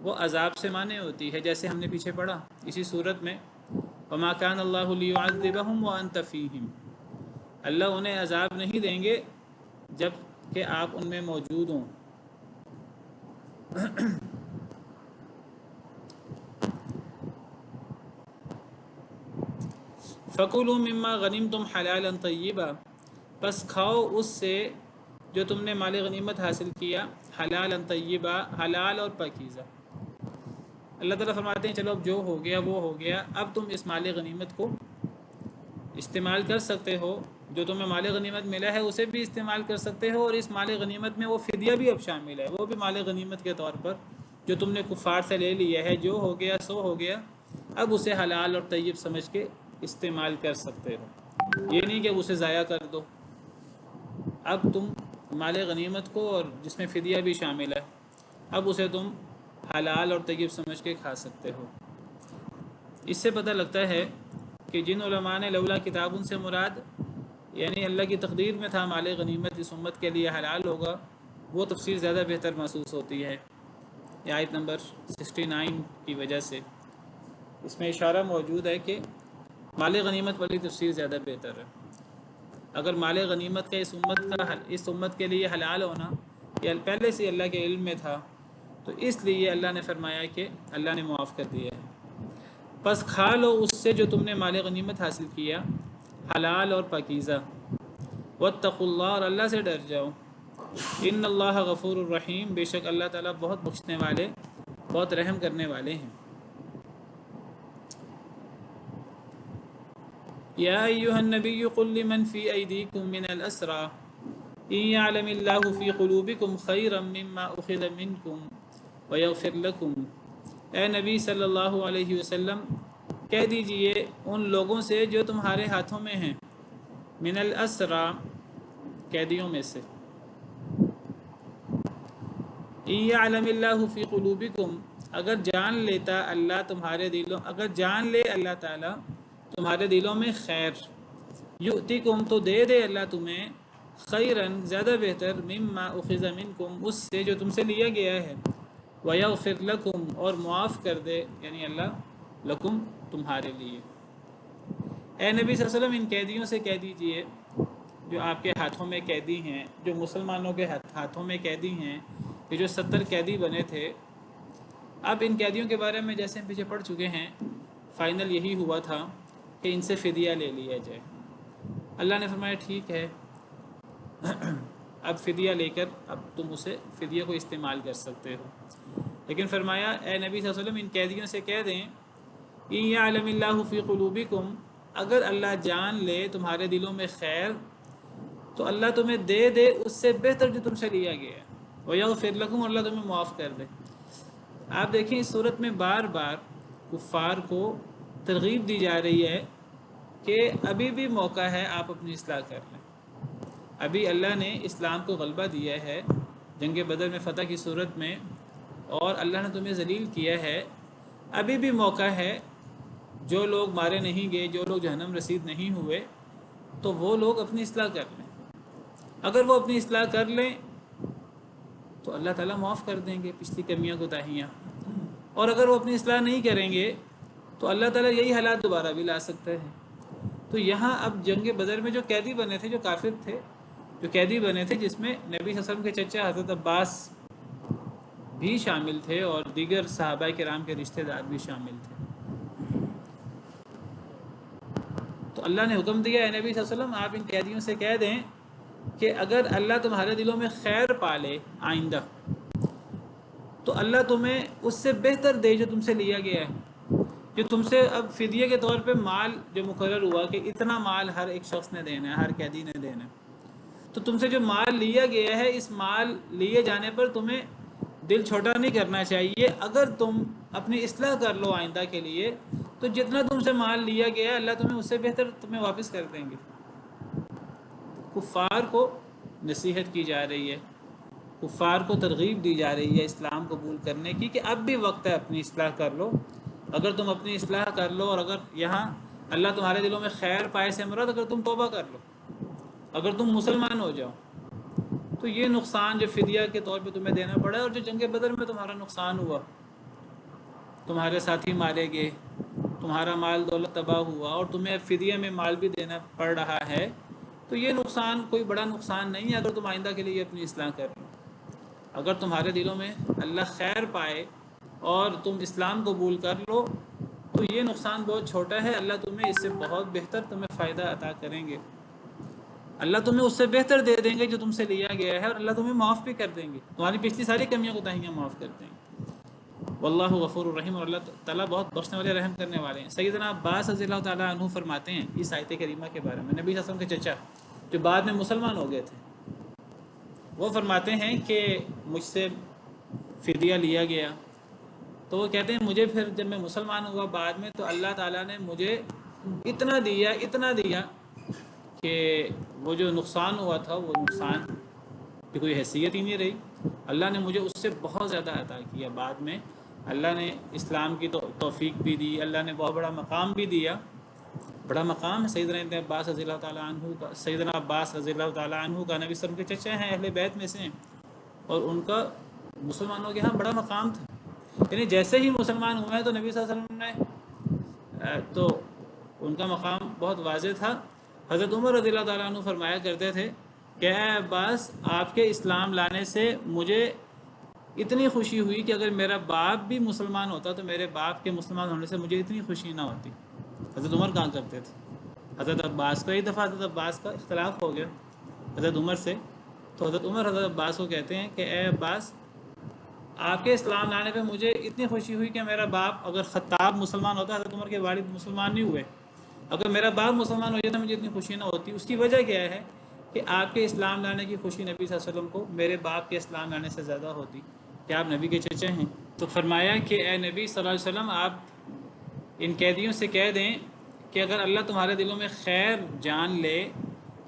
وہ عذاب سے مانے ہوتی ہے، جیسے ہم نے پیچھے پڑھا اسی صورت میں وما کان اللہ لیعذبہم وانت فیہم، اللہ انہیں عذاب نہیں دیں گے جب کہ آپ ان میں موجود ہوں۔ فَكُلُوا مِمَّا غَنِمْتُمْ حَلَالًا طَيِّبًا، پس کھاؤ اس سے جو تم نے مال غنیمت حاصل کیا، حلالا طیبا، حلال اور پاکیزہ۔ اللہ تعالیٰ فرماتے ہیں چلو اب جو ہو گیا وہ ہو گیا، اب تم اس مال غنیمت کو استعمال کر سکتے ہو، جو تمہیں مال غنیمت ملا ہے اسے بھی استعمال کر سکتے ہو، اور اس مال غنیمت میں وہ فدیہ بھی اب شامل ہے، وہ بھی مال غنیمت کے طور پر جو تم نے کفار سے لے لیا ہے، جو ہو گیا سو ہو گیا، اب اسے حلال اور طیب سمجھ کے استعمال کر سکتے ہو، یہ نہیں کہ اسے ضائع کر دو۔ اب تم مال غنیمت کو، اور جس میں فدیہ بھی شامل ہے، اب اسے تم حلال اور طیب سمجھ کے کھا سکتے ہو۔ اس سے پتہ لگتا ہے کہ جن علماء نے لولا کتابن سے مراد یعنی اللہ کی تقدیر میں تھا مال غنیمت اس امت کے لیے حلال ہوگا، وہ تفسیر زیادہ بہتر محسوس ہوتی ہے یہ آیت نمبر 69 کی وجہ سے۔ اس میں اشارہ موجود ہے کہ مال غنیمت والی تفسیر زیادہ بہتر ہے۔ اگر مال غنیمت کا اس امت کے لیے حلال ہونا یہ پہلے سے اللہ کے علم میں تھا، تو اس لیے اللہ نے فرمایا کہ اللہ نے معاف کر دیا ہے۔ پس کھا لو اس سے جو تم نے مال غنیمت حاصل کیا، حلال اور پاکیزہ، واتقوا اللہ، اور اللہ سے ڈر جاؤ، ان اللہ غفور الرحیم، بے شک اللہ تعالیٰ بہت بخشنے والے، بہت رحم کرنے والے ہیں۔ یا ایھا النبی قل لمن فی ایدیکم من الاسری ان یعلم اللہ فی قلوبکم خیرا مما اخذ منکم ویغفر لکم، اے نبی صلی اللہ علیہ وسلم کہہ دیجئے ان لوگوں سے جو تمہارے ہاتھوں میں ہیں، من الاسری قیدیوں میں سے، ان یعلم اللہ فی قلوبکم، اگر جان لیتا اللہ تمہارے دلوں، اگر جان لے اللہ تعالیٰ تمہارے دلوں میں خیر، یؤتیکم تو دے دے اللہ تمہیں، خیرن زیادہ بہتر، مما اخذ منکم اس سے جو تم سے لیا گیا ہے، ویغفر لکم اور معاف کر دے، یعنی اللہ لکم تمہارے لیے۔ اے نبی صلی اللہ علیہ وسلم ان قیدیوں سے کہہ دیجئے جو آپ کے ہاتھوں میں قیدی ہیں، جو مسلمانوں کے ہاتھوں میں قیدی ہیں، یہ جو 70 قیدی بنے تھے، اب ان قیدیوں کے بارے میں جیسے ہم پیچھے پڑھ چکے ہیں، فائنل یہی ہوا تھا کہ ان سے فدیہ لے لیا جائے۔ اللہ نے فرمایا ٹھیک ہے، اب فدیہ لے کر اب تم اسے فدیہ کو استعمال کر سکتے ہو، لیکن فرمایا اے نبی صلی اللہ علیہ وسلم ان قیدیوں سے کہہ دیں ان یعلم اللہ فی قلوبکم، اگر اللہ جان لے تمہارے دلوں میں خیر تو اللہ تمہیں دے دے اس سے بہتر جو تم سے لیا گیا ہے، ویغفر لکم، اور اللہ تمہیں معاف کر دے۔ آپ دیکھیں اس صورت میں بار بار کفار کو ترغیب دی جا رہی ہے کہ ابھی بھی موقع ہے، آپ اپنی اصلاح کر لیں، ابھی اللہ نے اسلام کو غلبہ دیا ہے جنگ بدر میں فتح کی صورت میں، اور اللہ نے تمہیں ذلیل کیا ہے، ابھی بھی موقع ہے، جو لوگ مارے نہیں گئے، جو لوگ جہنم رسید نہیں ہوئے، تو وہ لوگ اپنی اصلاح کر لیں۔ اگر وہ اپنی اصلاح کر لیں تو اللہ تعالیٰ معاف کر دیں گے پچھلی کمیاں کوتاہیاں، اور اگر وہ اپنی اصلاح نہیں کریں گے تو اللہ تعالیٰ یہی حالات دوبارہ بھی لا سکتا ہے۔ تو یہاں اب جنگ بدر میں جو قیدی بنے تھے، جو کافر تھے، جو قیدی بنے تھے، جس میں نبی صلی اللہ علیہ وسلم کے چچا حضرت عباس بھی شامل تھے اور دیگر صحابہ کرام کے رشتہ دار بھی شامل تھے، تو اللہ نے حکم دیا اے نبی صلی اللہ علیہ وسلم آپ ان قیدیوں سے کہہ دیں کہ اگر اللہ تمہارے دلوں میں خیر پالے آئندہ تو اللہ تمہیں اس سے بہتر دے جو تم سے لیا گیا ہے، جو تم سے اب فدیے کے طور پہ مال جو مقرر ہوا کہ اتنا مال ہر ایک شخص نے دینا ہے، ہر قیدی نے دینا ہے، تو تم سے جو مال لیا گیا ہے، اس مال لیے جانے پر تمہیں دل چھوٹا نہیں کرنا چاہیے. اگر تم اپنی اصلاح کر لو آئندہ کے لیے تو جتنا تم سے مال لیا گیا ہے اللہ تمہیں اس سے بہتر تمہیں واپس کر دیں گے. کفار کو نصیحت کی جا رہی ہے، کفار کو ترغیب دی جا رہی ہے اسلام قبول کرنے کی کہ اب بھی وقت ہے اپنی اصلاح کر لو. اگر تم اپنی اصلاح کر لو اور اگر یہاں اللہ تمہارے دلوں میں خیر پائے سے مراد، اگر تم توبہ کر لو، اگر تم مسلمان ہو جاؤ، تو یہ نقصان جو فدیہ کے طور پہ تمہیں دینا پڑا ہے اور جو جنگ بدر میں تمہارا نقصان ہوا، تمہارے ساتھی مارے گئے، تمہارا مال دولت تباہ ہوا اور تمہیں فدیہ میں مال بھی دینا پڑ رہا ہے، تو یہ نقصان کوئی بڑا نقصان نہیں ہے اگر تم آئندہ کے لیے اپنی اصلاح کر لو. اگر تمہارے دلوں میں اللہ خیر پائے اور تم اسلام قبول کر لو تو یہ نقصان بہت چھوٹا ہے. اللہ تمہیں اس سے بہت بہتر تمہیں فائدہ عطا کریں گے. اللہ تمہیں اس سے بہتر دے دیں گے جو تم سے لیا گیا ہے، اور اللہ تمہیں معاف بھی کر دیں گے، تمہاری پچھلی ساری کمیاں کوتاہیاں معاف کر دیں گے. واللہ غفور الرحیم، اور اللہ تعالیٰ بہت بخشنے والے رحم کرنے والے ہیں. سیدنا عباس رضی اللہ تعالیٰ عنہ فرماتے ہیں اس آیت کریمہ کے بارے میں، نبی صلی اللہ علیہ وسلم کے چچا جو بعد میں مسلمان ہو گئے تھے، وہ فرماتے ہیں کہ مجھ سے فدیہ لیا گیا، تو وہ کہتے ہیں مجھے پھر جب میں مسلمان ہوا بعد میں تو اللہ تعالیٰ نے مجھے اتنا دیا کہ وہ جو نقصان ہوا تھا وہ نقصان کی کوئی حیثیت ہی نہیں رہی. اللہ نے مجھے اس سے بہت زیادہ عطا کیا. بعد میں اللہ نے اسلام کی توفیق بھی دی، اللہ نے بہت بڑا مقام بھی دیا. بڑا مقام ہے سیدنا عباس رضی اللہ تعالیٰ عنہ کا. سیدنا عباس رضی اللہ تعالیٰ عنہ کا نبی صلی اللہ علیہ وسلم کے چچا ہیں، اہل بیت میں سے ہیں، اور ان کا مسلمانوں کے ہاں بڑا مقام تھا. یعنی جیسے ہی مسلمان ہوئے تو نبی صلی اللہ علیہ وسلم نے تو ان کا مقام بہت واضح تھا. حضرت عمر رضی اللہ تعالیٰ عنہ فرمایا کرتے تھے کہ اے عباس، آپ کے اسلام لانے سے مجھے اتنی خوشی ہوئی کہ اگر میرا باپ بھی مسلمان ہوتا تو میرے باپ کے مسلمان ہونے سے مجھے اتنی خوشی نہ ہوتی. حضرت عمر کہاں کرتے تھے. حضرت عباس کا ایک دفعہ حضرت عباس کا اختلاف ہو گیا حضرت عمر سے، تو حضرت عمر حضرت عباس کو کہتے ہیں کہ اے عباس، آپ کے اسلام لانے پہ مجھے اتنی خوشی ہوئی کہ میرا باپ اگر خطاب مسلمان ہوتا، حضرت عمر کے والد مسلمان نہیں ہوئے، اگر میرا باپ مسلمان ہو جاتا مجھے اتنی خوشی نہ ہوتی. اس کی وجہ کیا ہے کہ آپ کے اسلام لانے کی خوشی نبی صلی اللہ علیہ وسلم کو میرے باپ کے اسلام لانے سے زیادہ ہوتی کہ آپ نبی کے چچے ہیں. تو فرمایا کہ اے نبی صلی اللہ علیہ وسلم، آپ ان قیدیوں سے کہہ دیں کہ اگر اللہ تمہارے دلوں میں خیر جان لے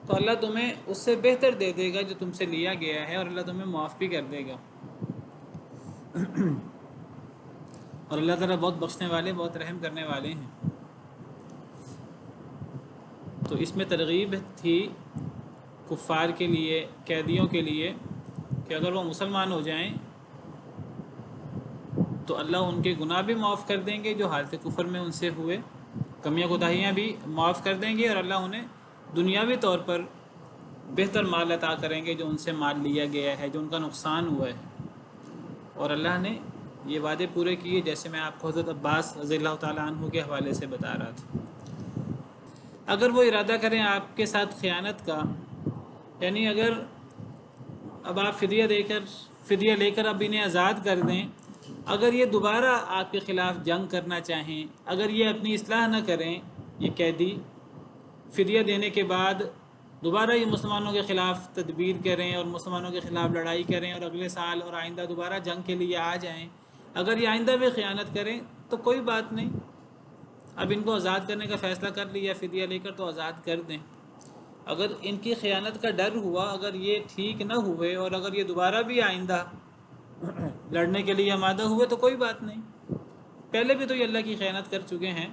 تو اللہ تمہیں اس سے بہتر دے دے گا جو تم سے لیا گیا ہے، اور اللہ تمہیں معاف بھی کر دے گا. اور اللہ تعالیٰ بہت بخشنے والے، بہت رحم کرنے والے ہیں. تو اس میں ترغیب تھی کفار کے لیے، قیدیوں کے لیے، کہ اگر وہ مسلمان ہو جائیں تو اللہ ان کے گناہ بھی معاف کر دیں گے جو حالت کفر میں ان سے ہوئے، کمیاں کوتاہیاں بھی معاف کر دیں گے، اور اللہ انہیں دنیاوی طور پر بہتر مال عطا کریں گے جو ان سے مال لیا گیا ہے، جو ان کا نقصان ہوا ہے. اور اللہ نے یہ وعدے پورے کیے جیسے میں آپ کو حضرت عباس رضی اللہ تعالیٰ عنہ کے حوالے سے بتا رہا تھا. اگر وہ ارادہ کریں آپ کے ساتھ خیانت کا، یعنی اگر اب آپ فدیہ لے کر اب انہیں آزاد کر دیں، اگر یہ دوبارہ آپ کے خلاف جنگ کرنا چاہیں، اگر یہ اپنی اصلاح نہ کریں، یہ قیدی فدیہ دینے کے بعد دوبارہ یہ مسلمانوں کے خلاف تدبیر کریں اور مسلمانوں کے خلاف لڑائی کریں اور اگلے سال اور آئندہ دوبارہ جنگ کے لیے آ جائیں، اگر یہ آئندہ بھی خیانت کریں تو کوئی بات نہیں، اب ان کو آزاد کرنے کا فیصلہ کر لیا فدیہ لے کر تو آزاد کر دیں. اگر ان کی خیانت کا ڈر ہوا، اگر یہ ٹھیک نہ ہوئے اور اگر یہ دوبارہ بھی آئندہ لڑنے کے لیے آمادہ ہوئے تو کوئی بات نہیں. پہلے بھی تو یہ اللہ کی خیانت کر چکے ہیں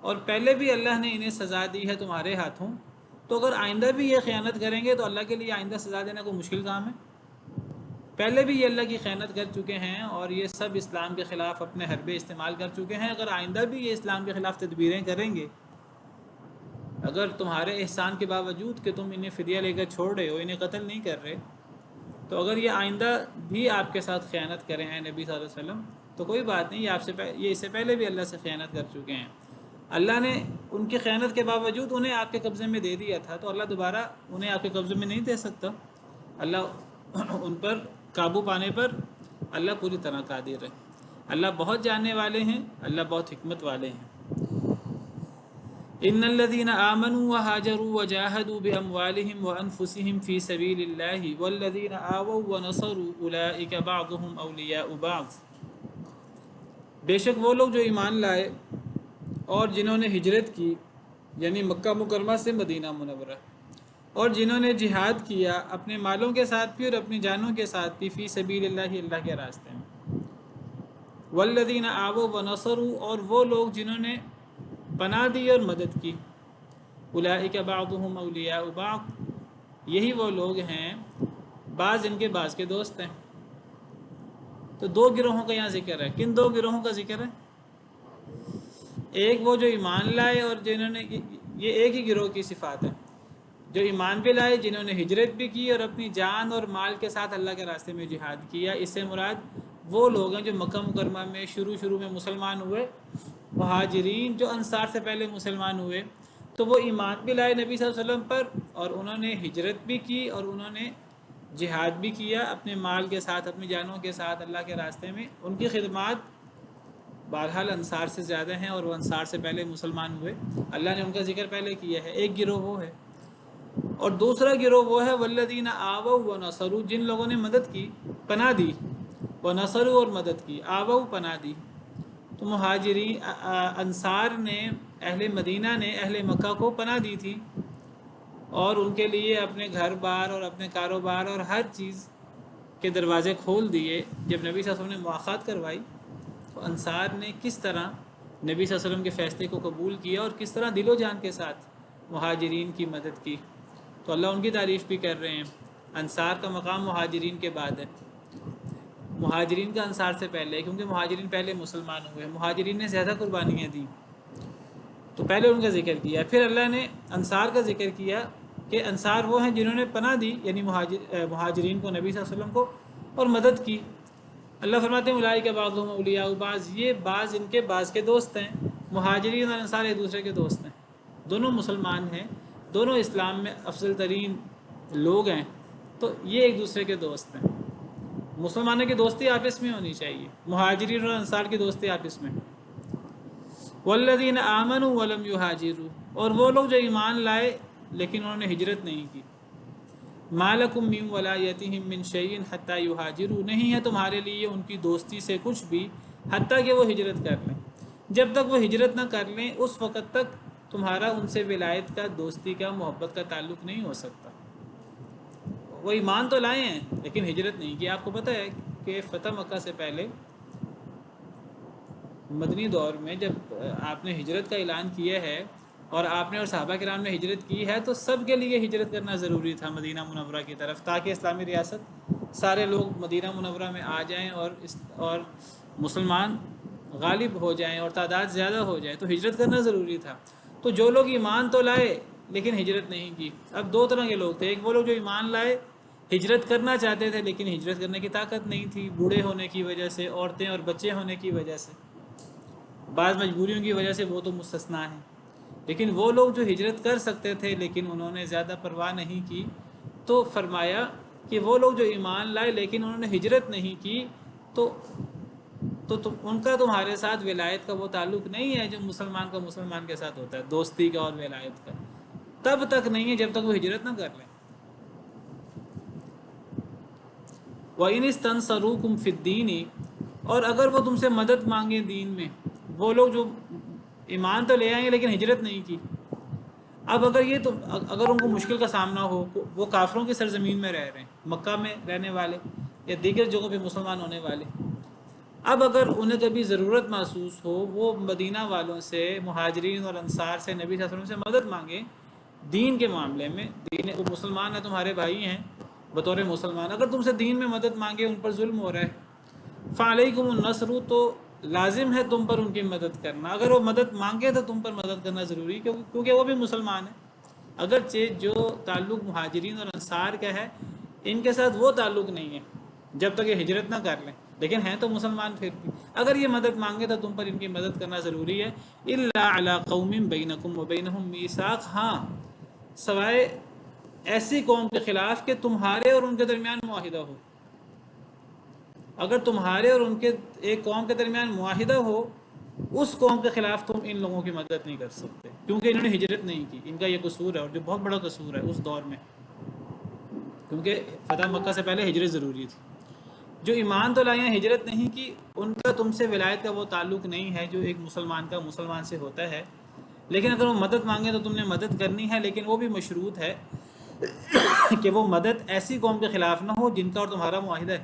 اور پہلے بھی اللہ نے انہیں سزا دی ہے تمہارے ہاتھوں، تو اگر آئندہ بھی یہ خیانت کریں گے تو اللہ کے لیے آئندہ سزا دینا کوئی مشکل کام ہے. پہلے بھی یہ اللہ کی خیانت کر چکے ہیں اور یہ سب اسلام کے خلاف اپنے حربے استعمال کر چکے ہیں. اگر آئندہ بھی یہ اسلام کے خلاف تدبیریں کریں گے، اگر تمہارے احسان کے باوجود کہ تم انہیں فدیہ لے کر چھوڑ رہے ہو، انہیں قتل نہیں کر رہے، تو اگر یہ آئندہ بھی آپ کے ساتھ خیانت کریں ہیں نبی صلی اللہ علیہ وسلم تو کوئی بات نہیں، یہ اس سے پہلے بھی اللہ سے خیانت کر چکے ہیں. اللہ نے ان کی خیانت کے باوجود انہیں آپ کے قبضے میں دے دیا تھا، تو اللہ دوبارہ انہیں آپ کے قبضے میں نہیں دے سکتا. اللہ ان پر قابو پانے پر اللہ پوری طرح قادر ہے. اللہ بہت جاننے والے ہیں، اللہ بہت حکمت والے ہیں. ان الذين آمنوا وهاجروا وجاهدوا باموالهم وانفسهم في سبيل الله والذين آووا ونصروا اولئك بعضهم اولیاء بعض، بے شک وہ لوگ جو ایمان لائے اور جنہوں نے ہجرت کی، یعنی مکہ مکرمہ سے مدینہ منورہ، اور جنہوں نے جہاد کیا اپنے مالوں کے ساتھ بھی اور اپنی جانوں کے ساتھ بھی، فی سبیل اللہ، اللہ کے راستے میں، والذین آووا ونصروا، اور وہ لوگ جنہوں نے پناہ دی اور مدد کی، اولئک بعضهم اولیاء بعض، یہی وہ لوگ ہیں بعض ان کے بعض کے دوست ہیں۔ تو دو گروہوں کا یہاں ذکر ہے۔ کن دو گروہوں کا ذکر ہے؟ ایک وہ جو ایمان لائے اور جنہوں نے، یہ ایک ہی گروہ کی صفات ہے، جو ایمان بھی لائے، جنہوں نے ہجرت بھی کی اور اپنی جان اور مال کے ساتھ اللہ کے راستے میں جہاد کیا۔ اس سے مراد وہ لوگ ہیں جو مکہ مکرمہ میں شروع میں مسلمان ہوئے، مہاجرین جو انصار سے پہلے مسلمان ہوئے، تو وہ ایمان بھی لائے نبی صلی اللہ علیہ وسلم پر، اور انہوں نے ہجرت بھی کی اور انہوں نے جہاد بھی کیا اپنے مال کے ساتھ، اپنی جانوں کے ساتھ اللہ کے راستے میں۔ ان کی خدمات بہرحال انصار سے زیادہ ہیں اور وہ انصار سے پہلے مسلمان ہوئے، اللہ نے ان کا ذکر پہلے کیا ہے۔ ایک گروہ وہ ہے، اور دوسرا گروہ وہ ہے والذین آووا ونصروا، جن لوگوں نے مدد کی، پناہ دی، ونصروا اور مدد کی، آووا پناہ دی۔ تو مہاجرین انصار نے، اہل مدینہ نے اہل مکہ کو پناہ دی تھی اور ان کے لیے اپنے گھر بار اور اپنے کاروبار اور ہر چیز کے دروازے کھول دیے۔ جب نبی صلی اللہ علیہ وسلم نے مواخات کروائی تو انصار نے کس طرح نبی صلی اللہ علیہ وسلم کے فیصلے کو قبول کیا اور کس طرح دل و جان کے ساتھ مہاجرین کی مدد کی، تو اللہ ان کی تعریف بھی کر رہے ہیں۔ انصار کا مقام مہاجرین کے بعد ہے، مہاجرین کا انصار سے پہلے ہے، کیونکہ مہاجرین پہلے مسلمان ہوئے، مہاجرین نے زیادہ قربانیاں دیں، تو پہلے ان کا ذکر کیا، پھر اللہ نے انصار کا ذکر کیا کہ انصار وہ ہیں جنہوں نے پناہ دی، یعنی مہاجرین کو، نبی صلی اللہ علیہ وسلم کو، اور مدد کی۔ اللہ فرماتے ہیں اولئک بعضهم اولیاء بعض، یہ بعض ان کے بعض کے دوست ہیں۔ مہاجرین اور انصار ایک دوسرے کے دوست ہیں، دونوں مسلمان ہیں، دونوں اسلام میں افضل ترین لوگ ہیں، تو یہ ایک دوسرے کے دوست ہیں۔ مسلمانوں کی دوستی آپس میں ہونی چاہیے، مہاجرین اور انصار کی دوستی آپس میں۔ والذین آمنوا ولم یہاجروا، اور وہ لوگ جو ایمان لائے لیکن انہوں نے ہجرت نہیں کی، ما لکم من ولایتہم من شیء حتی یہاجروا، نہیں ہے تمہارے لیے ان کی دوستی سے کچھ بھی حتیٰ کہ وہ ہجرت کر لیں۔ جب تک وہ ہجرت نہ کر لیں اس وقت تک تمہارا ان سے ولایت کا، دوستی کا، محبت کا تعلق نہیں ہو سکتا۔ وہ ایمان تو لائے ہیں لیکن ہجرت نہیں کی۔ آپ کو پتہ ہے کہ فتح مکہ سے پہلے مدنی دور میں جب آپ نے ہجرت کا اعلان کیا ہے اور آپ نے اور صحابہ کرام نے ہجرت کی ہے، تو سب کے لیے ہجرت کرنا ضروری تھا مدینہ منورہ کی طرف، تاکہ اسلامی ریاست سارے لوگ مدینہ منورہ میں آ جائیں اور مسلمان غالب ہو جائیں اور تعداد زیادہ ہو جائے، تو ہجرت کرنا ضروری تھا۔ تو جو لوگ ایمان تو لائے لیکن ہجرت نہیں کی، اب دو طرح کے لوگ تھے، ایک وہ لوگ جو ایمان لائے، ہجرت کرنا چاہتے تھے لیکن ہجرت کرنے کی طاقت نہیں تھی، بوڑھے ہونے کی وجہ سے، عورتیں اور بچے ہونے کی وجہ سے، بعض مجبوریوں کی وجہ سے، وہ تو مستثنیٰ ہیں۔ لیکن وہ لوگ جو ہجرت کر سکتے تھے لیکن انہوں نے زیادہ پرواہ نہیں کی، تو فرمایا کہ وہ لوگ جو ایمان لائے لیکن انہوں نے ہجرت نہیں کی، تو ان کا تمہارے ساتھ ولایت کا وہ تعلق نہیں ہے جو مسلمان کا مسلمان کے ساتھ ہوتا ہے، دوستی کا اور ولایت کا، تب تک نہیں ہے جب تک وہ ہجرت نہ کر لیں۔ وَإِنِ اسْتَنصَرُوكُمْ فِي الدِّينِ، اور اگر وہ تم سے مدد مانگیں دین میں، وہ لوگ جو ایمان تو لے آئیں گے لیکن ہجرت نہیں کی، اب اگر ان کو مشکل کا سامنا ہو، وہ کافروں کی سرزمین میں رہ رہے ہیں، مکہ میں رہنے والے یا دیگر جگہوں پہ مسلمان ہونے والے، اب اگر انہیں کبھی ضرورت محسوس ہو، وہ مدینہ والوں سے، مہاجرین اور انصار سے، نبی صلی اللہ علیہ وسلم سے مدد مانگیں دین کے معاملے میں، وہ مسلمان ہیں، تمہارے بھائی ہیں بطور مسلمان، اگر تم سے دین میں مدد مانگے، ان پر ظلم ہو رہا ہے، فعلیکم النصر، تو لازم ہے تم پر ان کی مدد کرنا۔ اگر وہ مدد مانگے تو تم پر مدد کرنا ضروری، کیونکہ وہ بھی مسلمان ہیں، اگرچہ جو تعلق مہاجرین اور انصار کا ہے ان کے ساتھ وہ تعلق نہیں ہے جب تک یہ ہجرت نہ کر لیں، لیکن ہیں تو مسلمان پھر بھی، اگر یہ مدد مانگے تو تم پر ان کی مدد کرنا ضروری ہے۔ الا علی قوم بینکم وبینہم میثاق، ہاں سوائے ایسی قوم کے خلاف کہ تمہارے اور ان کے درمیان معاہدہ ہو، اگر تمہارے اور ان کے ایک قوم کے درمیان معاہدہ ہو اس قوم کے خلاف تم ان لوگوں کی مدد نہیں کر سکتے، کیونکہ انہوں نے ہجرت نہیں کی. ان کا یہ قصور ہے، اور جو بہت بڑا قصور ہے اس دور میں، کیونکہ فتح مکہ سے پہلے ہجرت ضروری تھی. جو ایمان تو لائیں ہجرت نہیں کی، ان کا تم سے ولایت کا وہ تعلق نہیں ہے جو ایک مسلمان کا مسلمان سے ہوتا ہے. لیکن اگر وہ مدد مانگے تو تم نے مدد کرنی ہے، لیکن وہ بھی مشروط ہے کہ وہ مدد ایسی قوم کے خلاف نہ ہو جن کا اور تمہارا معاہدہ ہے.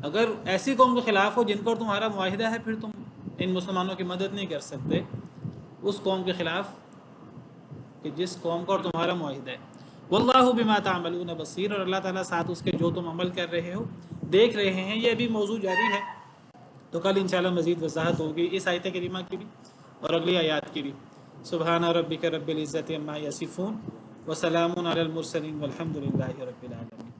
اگر ایسی قوم کے خلاف ہو جن کا اور تمہارا معاہدہ ہے، پھر تم ان مسلمانوں کی مدد نہیں کر سکتے اس قوم کے خلاف کہ جس قوم کا اور تمہارا معاہدہ ہے. واللہ بما تعملون بصیر، اور اللہ تعالیٰ ساتھ اس کے جو تم عمل کر رہے ہو دیکھ رہے ہیں. یہ ابھی موضوع جاری ہے، تو کل انشاءاللہ مزید وضاحت ہوگی اس آیت کریمہ کی بھی اور اگلی آیات کی بھی. سبحان ربک رب العزت عما یصفون وسلام علی المرسلین والحمد للہ رب العالمین.